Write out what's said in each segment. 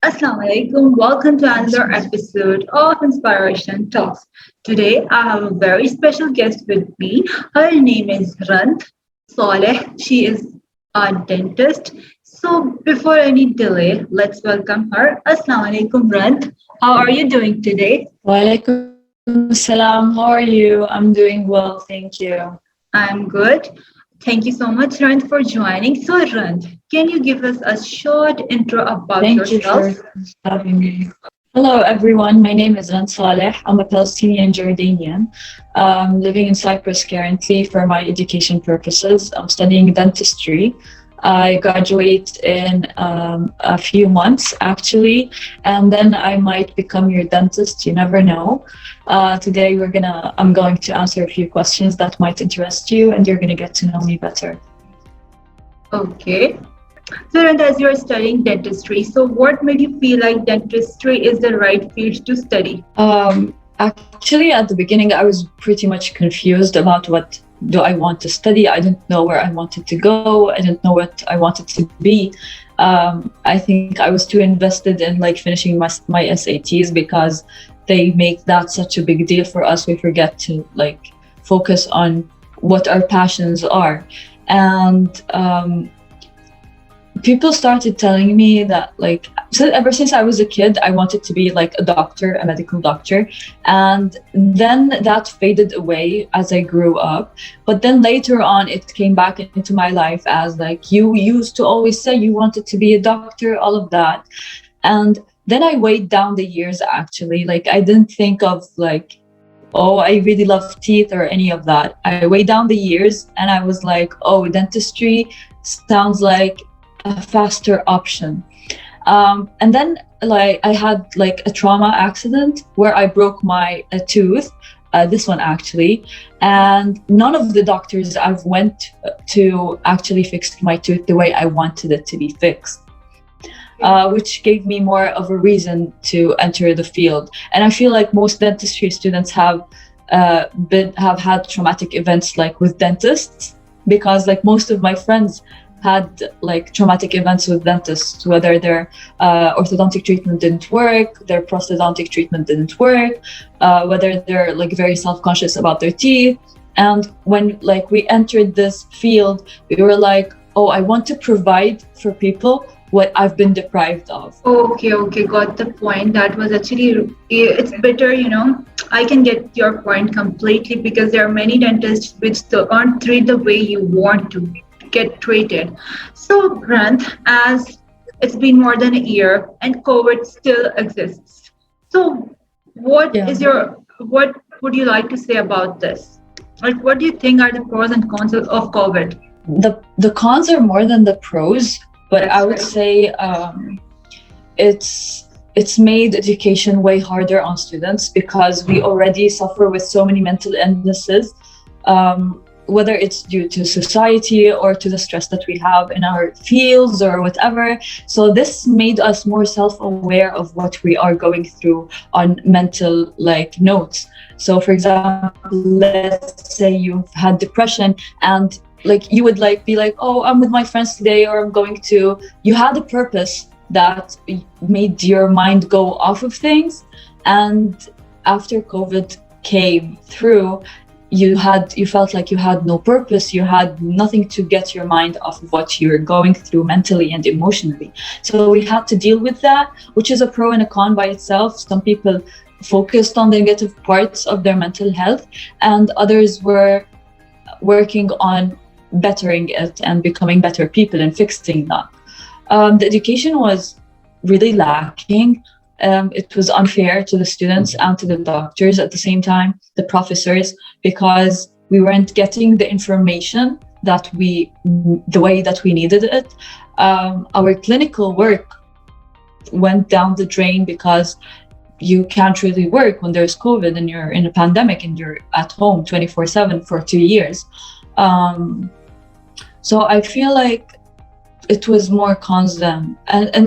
Assalamu alaikum. Welcome to another episode of Inspiration Talks. Today I have a very special guest with me. Her name is Saleh. She is a dentist. So before any delay, let's welcome her. Assalamu alaikum, Rand. How are you doing today? Walaikum salam. How are you? I'm doing well, thank you. I'm good. Thank you so much, Rand, for joining. So, Rand, can you give us a short intro about Thank you yourself? for having me. Hello, everyone. My name is Saleh. I'm a Palestinian Jordanian living in Cyprus currently for my education purposes. I'm studying dentistry. I graduate in a few months actually, and then I might become your dentist. You never know. Today I'm going to answer a few questions that might interest you, and you're gonna get to know me better. Okay. So, and as you're studying dentistry, so what made you feel like dentistry is the right field to study? Actually, at the beginning, I was pretty much confused about what do I want to study. I didn't know where I wanted to go. I didn't know what I wanted to be. I think I was too invested in like finishing my SATs because they make that such a big deal for us. We forget to like focus on what our passions are. And people started telling me that ever since I was a kid, I wanted to be like a doctor, a medical doctor. And then that faded away as I grew up. But then later on, it came back into my life as like, you used to always say you wanted to be a doctor, all of that. And then I weighed down the years actually. Like I didn't think of like, oh, I really love teeth or any of that. I weighed down the years and I was like, oh, dentistry sounds like a faster option. And then like I had like a trauma accident where I broke my tooth, this one actually, and none of the doctors I've went to actually fixed my tooth the way I wanted it to be fixed, which gave me more of a reason to enter the field. And I feel like most dentistry students have had traumatic events like with dentists, because like most of my friends had like traumatic events with dentists, whether their orthodontic treatment didn't work, their prosthodontic treatment didn't work, whether they're like very self-conscious about their teeth. And when like we entered this field, we were like, oh, I want to provide for people what I've been deprived of. Okay, got the point. That was actually, it's better, I can get your point completely, because there are many dentists which aren't treated the way you want to get treated. So, Grant, as it's been more than a year and COVID still exists, so what would you like to say about this? Like, what do you think are the pros and cons of COVID? The cons are more than the pros, but I would say it's made education way harder on students, because we already suffer with so many mental illnesses. Whether it's due to society or to the stress that we have in our fields or whatever. So this made us more self-aware of what we are going through on mental like notes. So for example, let's say you've had depression and like you would like be like, oh, I'm with my friends today, or you had a purpose that made your mind go off of things. And after COVID came through, you felt like you had no purpose, you had nothing to get your mind off of what you're going through mentally and emotionally. So we had to deal with that, which is a pro and a con by itself. Some people focused on the negative parts of their mental health, and others were working on bettering it and becoming better people and fixing that. The education was really lacking. It was unfair to the students and to the doctors at the same time, the professors, because we weren't getting the information the way that we needed it. Our clinical work went down the drain because you can't really work when there's COVID and you're in a pandemic and you're at home 24/7 for 2 years. So I feel like it was more cons and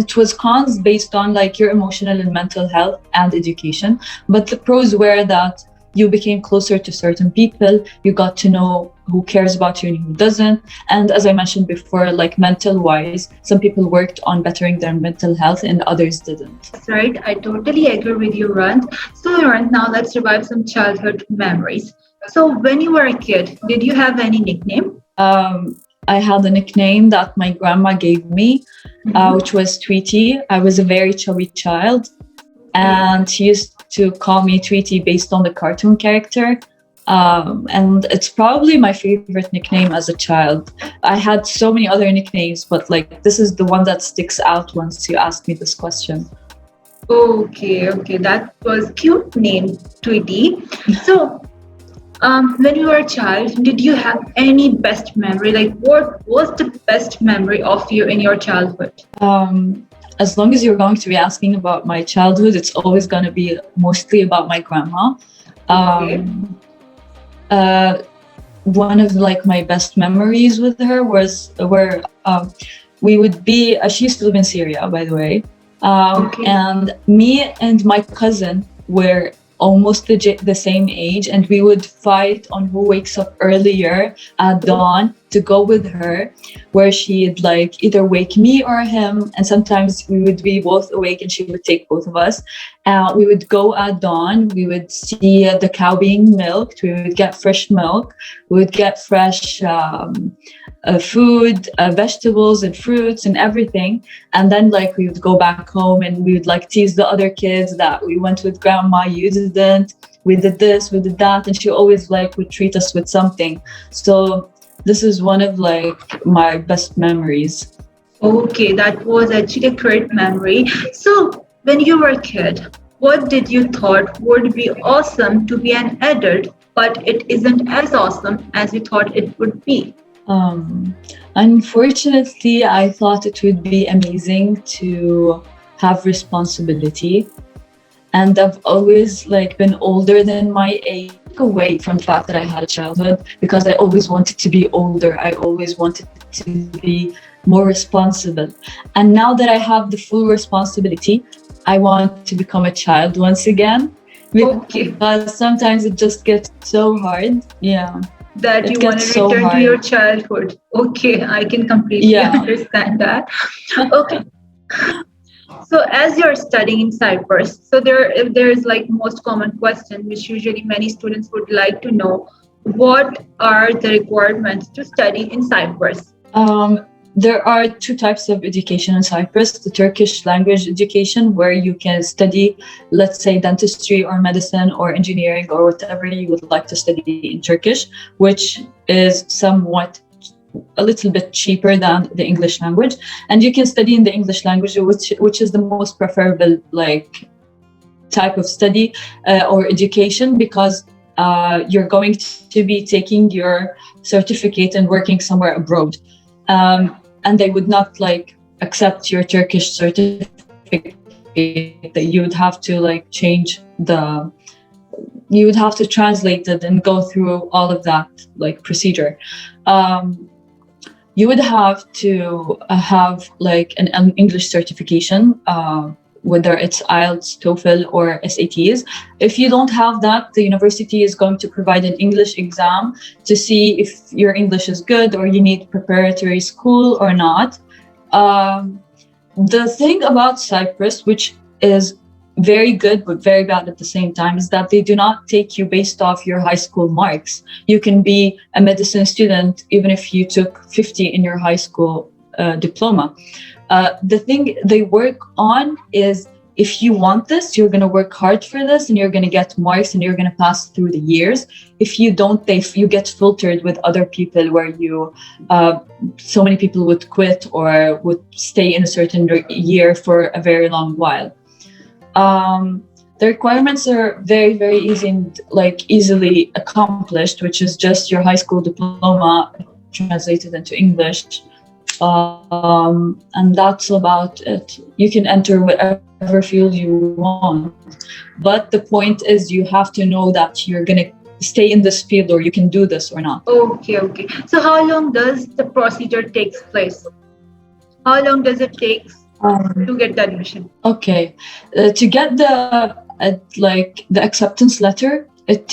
it was cons based on like your emotional and mental health and education. But the pros were that you became closer to certain people, you got to know who cares about you and who doesn't. And as I mentioned before, like mental wise, some people worked on bettering their mental health and others didn't. That's right. I totally agree with you, Rand. So, Rand, now let's revive some childhood memories. So, when you were a kid, did you have any nickname? I had a nickname that my grandma gave me, which was Tweety. I was a very chubby child, and she used to call me Tweety based on the cartoon character. And it's probably my favorite nickname as a child. I had so many other nicknames, but like this is the one that sticks out once you ask me this question. Okay, that was cute name, Tweety. So, when you were a child, did you have any best memory? Like, what was the best memory of you in your childhood? As long as you're going to be asking about my childhood, it's always going to be mostly about my grandma. Okay. One of like my best memories with her were we would be she used to live in Syria, by the way, and me and my cousin were almost the same age, and we would fight on who wakes up earlier at dawn to go with her, where she'd like either wake me or him, and sometimes we would be both awake and she would take both of us. We would go at dawn, we would see the cow being milked, we would get fresh milk, we would get fresh food, vegetables and fruits and everything. And then like we would go back home and we would like tease the other kids that we went with grandma, you didn't, we did this, we did that. And she always like would treat us with something. So this is one of like my best memories. Okay, that was actually a great memory. So when you were a kid, what did you thought would be awesome to be an adult, but it isn't as awesome as you thought it would be? Unfortunately, I thought it would be amazing to have responsibility. And I've always like been older than my age, away from the fact that I had a childhood, because I always wanted to be older. I always wanted to be more responsible. And now that I have the full responsibility, I want to become a child once again. Okay. Because sometimes it just gets so hard. Yeah. That It you want gets to so return to hard. your childhood. Okay, I can completely understand that. Okay. So as you're studying in Cyprus, so there is like most common question, which usually many students would like to know, what are the requirements to study in Cyprus? There are two types of education in Cyprus: the Turkish language education, where you can study, let's say, dentistry or medicine or engineering or whatever you would like to study in Turkish, which is somewhat a little bit cheaper than the English language. And you can study in the English language, which is the most preferable like type of study or education, because you're going to be taking your certificate and working somewhere abroad. And they would not like accept your Turkish certificate. That you would have to like you would have to translate it and go through all of that like procedure. You would have to have like an English certification, whether it's IELTS, TOEFL, or SATs. If you don't have that, the university is going to provide an English exam to see if your English is good or you need preparatory school or not. The thing about Cyprus, which is very good but very bad at the same time, is that they do not take you based off your high school marks. You can be a medicine student even if you took 50 in your high school diploma. The thing they work on is, if you want this, you're going to work hard for this and you're going to get marks and you're going to pass through the years. If you don't, you get filtered with other people, where so many people would quit or would stay in a certain year for a very long while. The requirements are very, very easy and like easily accomplished, which is just your high school diploma translated into English. And that's about it. You can enter whatever field you want, but the point is you have to know that you're going to stay in this field or you can do this or not. Okay. So how long does the procedure takes place? How long does it take to get the admission? Okay, to get the acceptance letter, it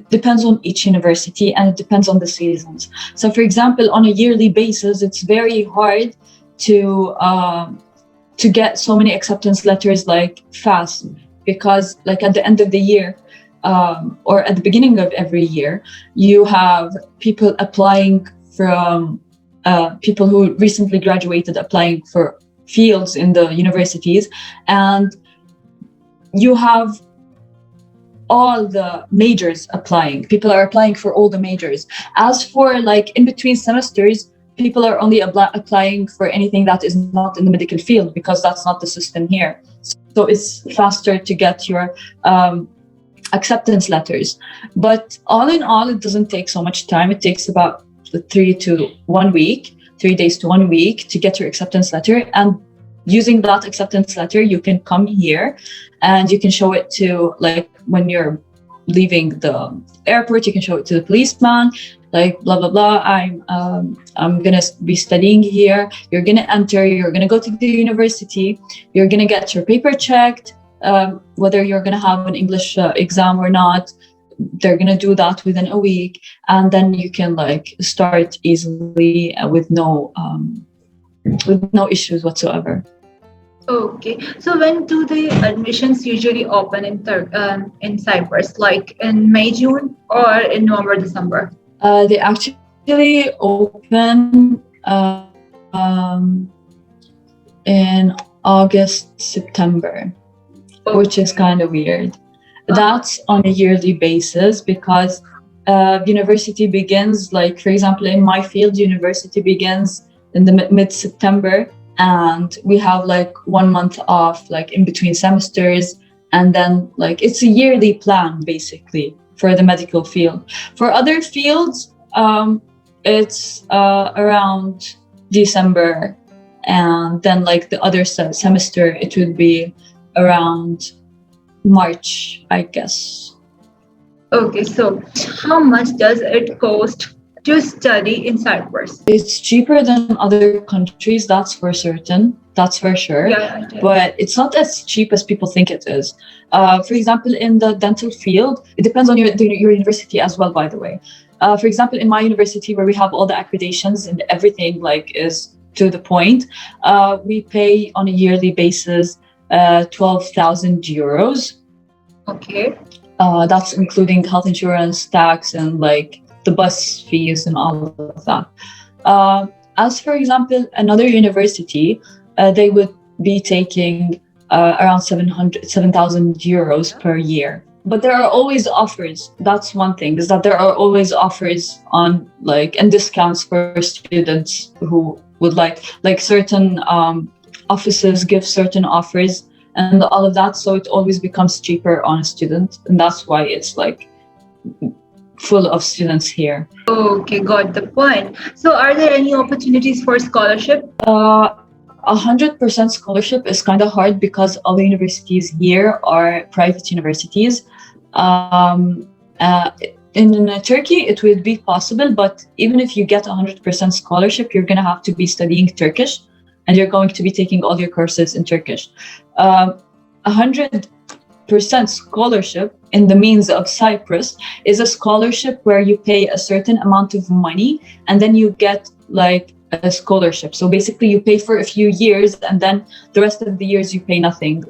depends on each university, and it depends on the seasons. So for example, on a yearly basis, it's very hard to get so many acceptance letters like fast, because like at the end of the year, or at the beginning of every year, you have people applying from people who recently graduated applying for fields in the universities, and you have all the majors applying. People are applying for all the majors. As for like in between semesters, people are only applying for anything that is not in the medical field, because that's not the system here. So it's faster to get your acceptance letters. But all in all, it doesn't take so much time. It takes about 3 days to 1 week to get your acceptance letter. And using that acceptance letter, you can come here and you can show it to, like, when you're leaving the airport, you can show it to the policeman, like blah blah blah, I'm gonna be studying here. You're gonna enter, you're gonna go to the university, you're gonna get your paper checked, whether you're gonna have an English exam or not. They're gonna do that within a week, and then you can like start easily with no issues whatsoever. Okay, so when do the admissions usually open in Cyprus? Like in May, June, or in November, December? They actually open in August, September, which is kind of weird. That's on a yearly basis, because university begins, like, for example, in my field, university begins in the mid-September, and we have like 1 month off, like in between semesters, and then like it's a yearly plan basically for the medical field. For other fields, it's around December, and then like the other semester, it would be around March, I guess. Okay, so how much does it cost to study in Cyprus? It's cheaper than other countries, that's for certain. That's for sure. Yeah, but it's not as cheap as people think it is. For example, in the dental field, it depends on your university as well, by the way. For example, in my university, where we have all the accreditations and everything like is to the point, we pay on a yearly basis 12,000 euros. Okay. That's including health insurance, tax, and like the bus fees and all of that. As for example, another university, they would be taking around 7,000 euros per year. But there are always offers. That's one thing, is that there are always offers on like and discounts for students who would like certain offices give certain offers and all of that. So it always becomes cheaper on a student, and that's why it's like full of students here. Okay, got the point. So are there any opportunities for scholarship? 100% scholarship is kind of hard because all the universities here are private universities. In Turkey, it would be possible, but even if you get 100% scholarship, you're going to have to be studying Turkish, and you're going to be taking all your courses in Turkish. 100% scholarship in the means of Cyprus is a scholarship where you pay a certain amount of money and then you get like a scholarship. So basically you pay for a few years and then the rest of the years you pay nothing,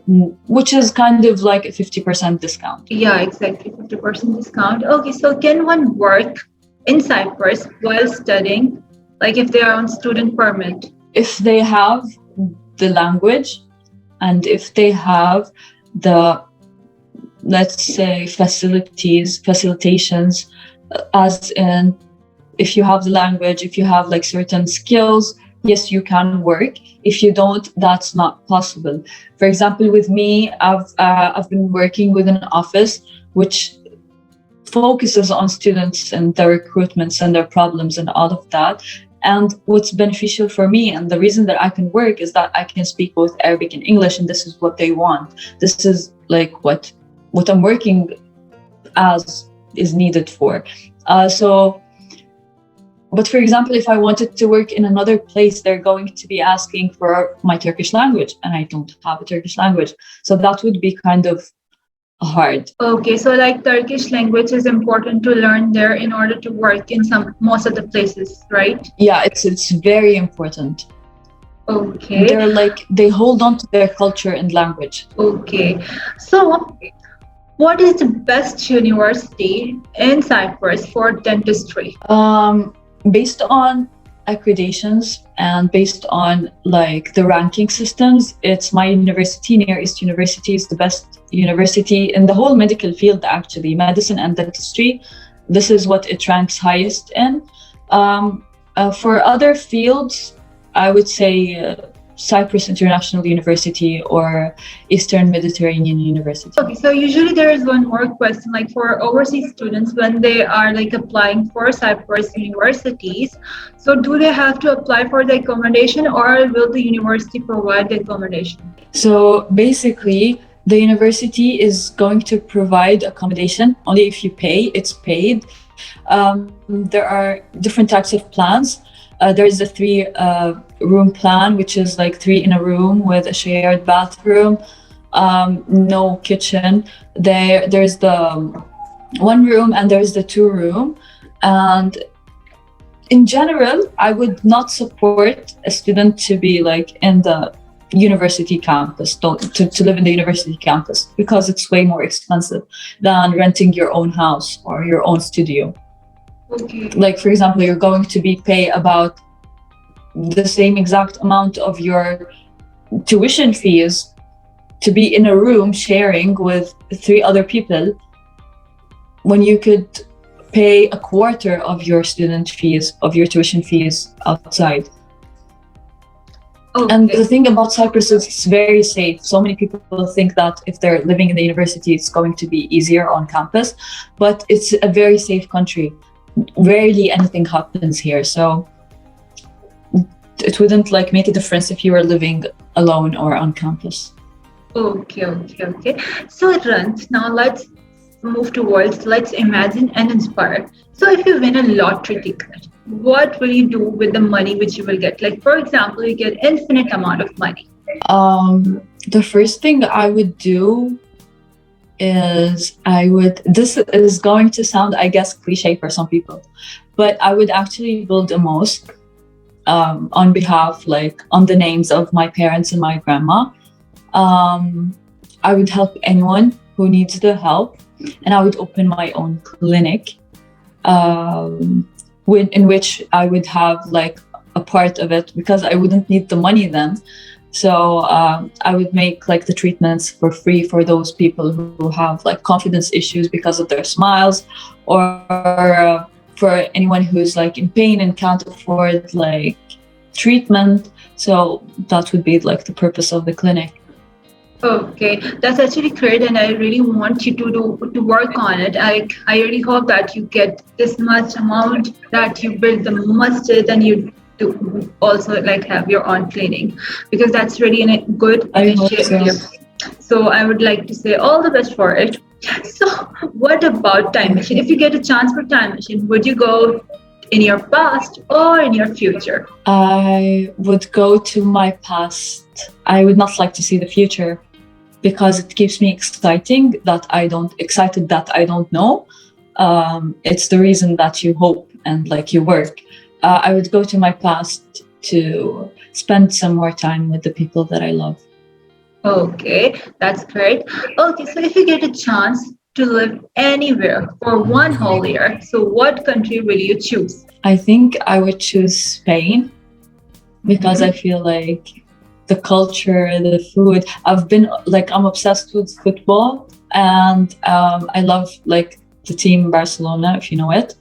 which is kind of like a 50% discount. Yeah, exactly, 50% discount. Okay, so can one work in Cyprus while studying, like if they are on student permit? If they have the language and if they have the, let's say, facilitations, as in if you have the language, if you have like certain skills, yes, you can work. If you don't, that's not possible. For example, with me, I've been working with an office which focuses on students and their recruitments and their problems and all of that. And what's beneficial for me and the reason that I can work is that I can speak both Arabic and English, and this is what they want. This is like what I'm working as is needed for. But for example, if I wanted to work in another place, they're going to be asking for my Turkish language, and I don't have a Turkish language. So that would be kind of hard. Okay, so like Turkish language is important to learn there in order to work in some most of the places, right? Yeah, it's very important. Okay, They hold on to their culture and language. okay. So, what is the best university in Cyprus for dentistry? Based on accreditations and based on like the ranking systems, it's my university, Near East University, is the best university in the whole medical field, actually, medicine and dentistry. This is what it ranks highest in. For other fields, I would say Cyprus International University or Eastern Mediterranean University. Okay, so usually there is one more question, like for overseas students when they are like applying for Cyprus universities. So do they have to apply for the accommodation, or will the university provide the accommodation? So basically, the university is going to provide accommodation only if you pay. It's paid. There are different types of plans. There is a three-room plan, which is like three in a room with a shared bathroom, no kitchen. There's the one room and there's the two-room. And in general, I would not support a student to be like in the university campus, to live in the university campus, because it's way more expensive than renting your own house or your own studio. Okay. Like, for example, you're going to be pay about the same exact amount of your tuition fees to be in a room sharing with three other people, when you could pay a quarter of your student fees, of your tuition fees outside. Okay. And the thing about Cyprus is it's very safe. So many people think that if they're living in the university, it's going to be easier on campus, but it's a very safe country. Rarely anything happens here, so it wouldn't like make a difference if you were living alone or on campus. Okay. So Rant, now let's move towards let's imagine and inspire. So if you win a lottery ticket, what will you do with the money which you will get? Like for example, you get infinite amount of money. The first thing I would do is this is going to sound, I guess, cliche for some people, but I would actually build a mosque on behalf, like on the names of my parents and my grandma. I would help anyone who needs the help, and I would open my own clinic in which I would have like a part of it, because I wouldn't need the money then. So I would make like the treatments for free for those people who have like confidence issues because of their smiles, or for anyone who's like in pain and can't afford like treatment. So that would be like the purpose of the clinic. Okay, that's actually great, and I really want you to work on it. I really hope that you get this much amount, that you build the masjid and you do also like have your own clinic, because that's really a good initiative. So I would like to say all the best for it. So what about time machine? If you get a chance for time machine, would you go in your past or in your future? I would go to my past. I would not like to see the future, because it keeps me excited that I don't know. It's the reason that you hope and like you work. I would go to my past to spend some more time with the people that I love. Okay, that's great. Okay, so if you get a chance to live anywhere for one whole year, so what country will you choose? I think I would choose Spain, because I feel like the culture, the food. I'm obsessed with football, and I love like the team Barcelona, if you know it.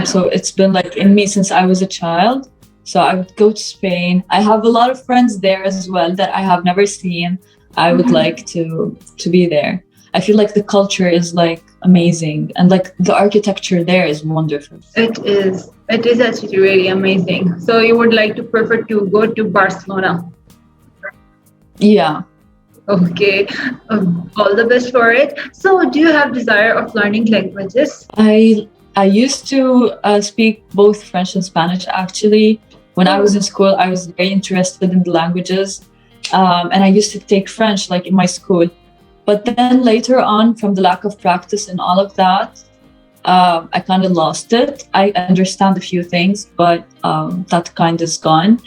So it's been like in me since I was a child. So I would go to Spain. I have a lot of friends there as well that I have never seen. I would like to be there. I feel like the culture is like amazing, and like the architecture there is wonderful. It is actually really amazing. So you would like to prefer to go to Barcelona? Yeah. Okay, all the best for it. So do you have desire of learning languages? I used to speak both French and Spanish, actually. When I was in school, I was very interested in the languages. And I used to take French like in my school. But then later on, from the lack of practice and all of that, I kind of lost it. I understand a few things, but that kind is gone.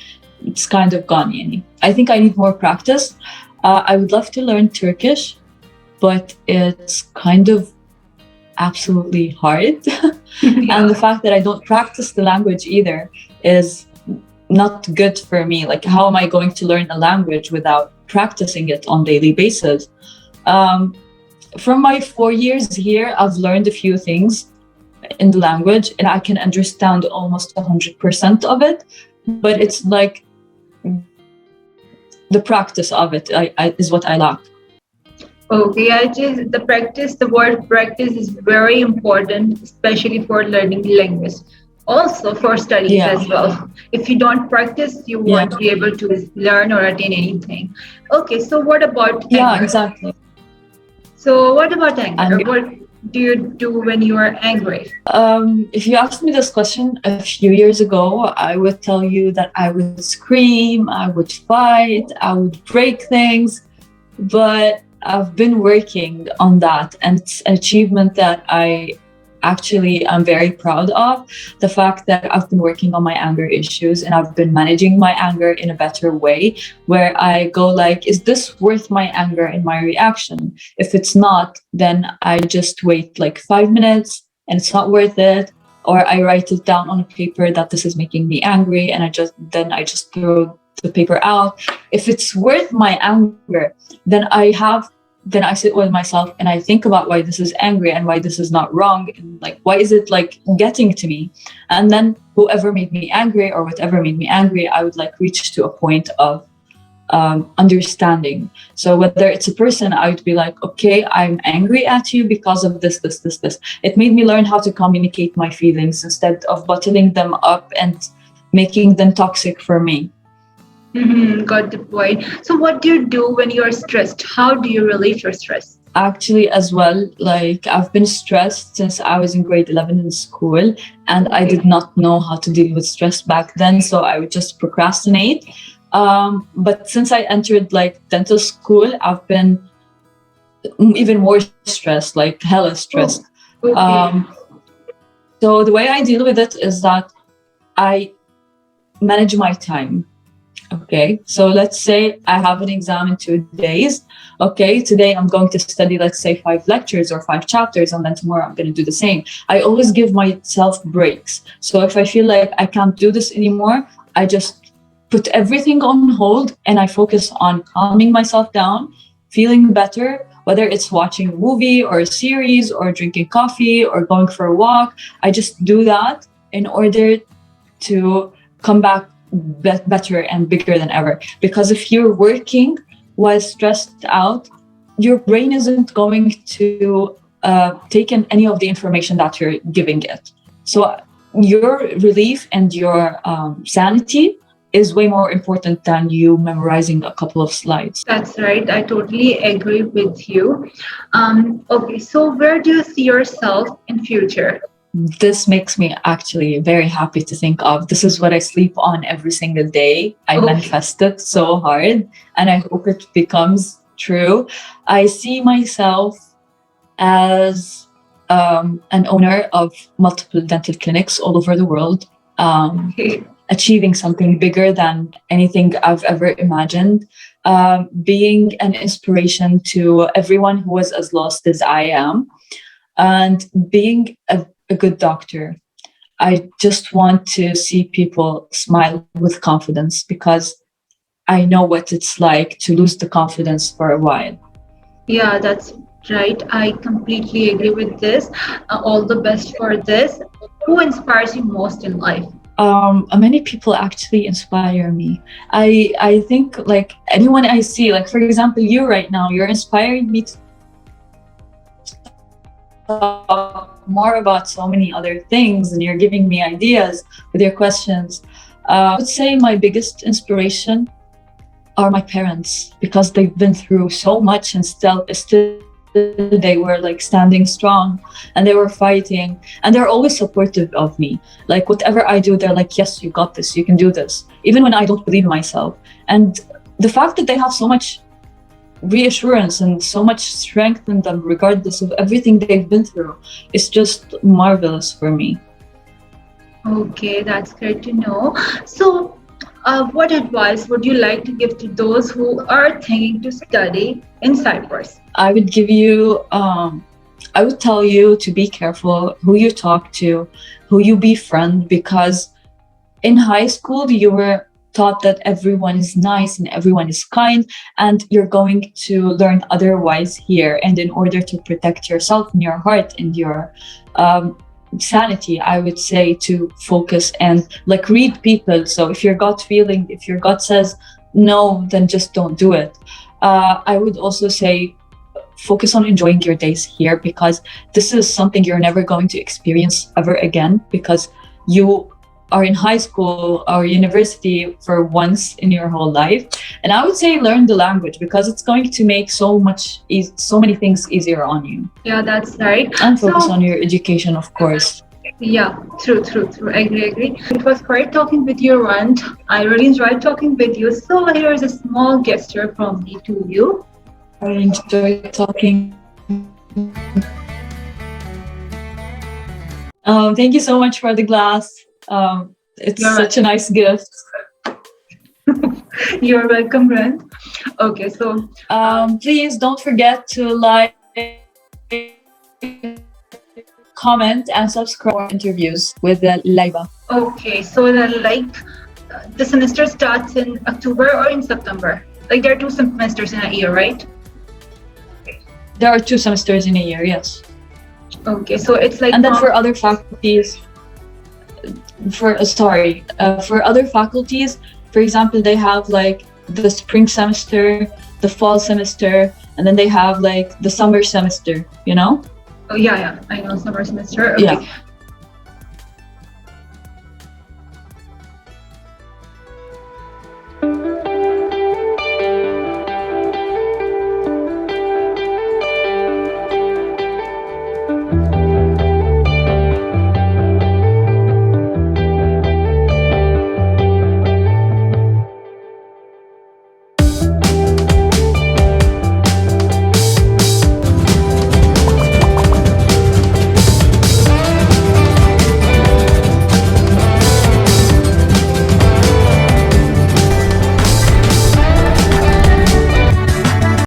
It's kind of gone, yani. I think I need more practice. I would love to learn Turkish, but it's kind of absolutely hard. And the fact that I don't practice the language either is not good for me. Like, how am I going to learn a language without practicing it on daily basis? From my 4 years here, I've learned a few things in the language and I can understand almost 100% of it, but it's like the practice of it is what I lack. Okay, I just the word practice is very important, especially for learning language. Also for studies as well. If you don't practice, you won't be able to learn or attain anything. Okay, so what about anger? Exactly. So what about anger? What do you do when you are angry? If you asked me this question a few years ago, I would tell you that I would scream, I would fight, I would break things, but I've been working on that, and it's an achievement that I actually am very proud of. The fact that I've been working on my anger issues and I've been managing my anger in a better way, where I go like, is this worth my anger and my reaction? If it's not, then I just wait like 5 minutes and it's not worth it, or I write it down on a paper that this is making me angry, and I just throw the paper out. If it's worth my anger, then I sit with myself and I think about why this is angry and why this is not wrong, and like, why is it like getting to me? And then whoever made me angry or whatever made me angry, I would like reach to a point of understanding. So whether it's a person, I would be like, okay, I'm angry at you because of this. It made me learn how to communicate my feelings instead of bottling them up and making them toxic for me. Got the point. So what do you do when you're stressed? How do you relieve your stress? Actually, as well, like, I've been stressed since I was in grade 11 in school, and I did not know how to deal with stress back then, so I would just procrastinate. But since I entered like dental school, I've been even more stressed, like hella stressed. So the way I deal with it is that I manage my time. Okay, so let's say I have an exam in 2 days. Okay, today I'm going to study, let's say, 5 lectures or 5 chapters, and then tomorrow I'm going to do the same. I always give myself breaks. So if I feel like I can't do this anymore, I just put everything on hold and I focus on calming myself down, feeling better, whether it's watching a movie or a series or drinking coffee or going for a walk. I just do that in order to come back better and bigger than ever. Because if you're working while stressed out, your brain isn't going to take in any of the information that you're giving it. So your relief and your sanity is way more important than you memorizing a couple of slides. That's right. I totally agree with you. Okay, so where do you see yourself in future? This makes me actually very happy to think of. This is what I sleep on every single day. I manifest it so hard, and I hope it becomes true. I see myself as an owner of multiple dental clinics all over the world, achieving something bigger than anything I've ever imagined, being an inspiration to everyone who was as lost as I am, and being a good doctor. I just want to see people smile with confidence, because I know what it's like to lose the confidence for a while. Yeah, that's right. I completely agree with this. All the best for this. Who inspires you most in life? Many people actually inspire me. I think like anyone I see, like for example, you right now, you're inspiring me to talk more about so many other things, and you're giving me ideas with your questions. I would say my biggest inspiration are my parents, because they've been through so much and still they were like standing strong, and they were fighting, and they're always supportive of me. Like whatever I do, they're like, yes, you got this, you can do this, even when I don't believe in myself. And the fact that they have so much reassurance and so much strength in them, regardless of everything they've been through. It's just marvelous for me. Okay, that's great to know. So, what advice would you like to give to those who are thinking to study in Cyprus? I would give you, I would tell you to be careful who you talk to, who you befriend, because in high school you were taught that everyone is nice and everyone is kind, and you're going to learn otherwise here. And in order to protect yourself and your heart and your sanity, I would say to focus and like read people. So if your gut says no, then just don't do it. I would also say focus on enjoying your days here, because this is something you're never going to experience ever again, because you are in high school or university for once in your whole life. And I would say learn the language, because it's going to make so many things easier on you. Yeah, that's right. And focus on your education, of course. Yeah, true. Agree. It was great talking with you, Rand. I really enjoyed talking with you. So here's a small gesture from me to you. I enjoyed talking. Thank you so much for the glass. It's such a nice gift. You're welcome, Rand. Okay, so please don't forget to like, comment, and subscribe for interviews with Laiba. Okay, so the semester starts in October or in September? Like there are 2 semesters in a year, right? There are 2 semesters in a year, yes. Okay, so it's like. And then for other faculties, for other faculties, for example, they have like the spring semester, the fall semester, and then they have like the summer semester, you know? Oh, yeah, I know, summer semester. Okay. Yeah.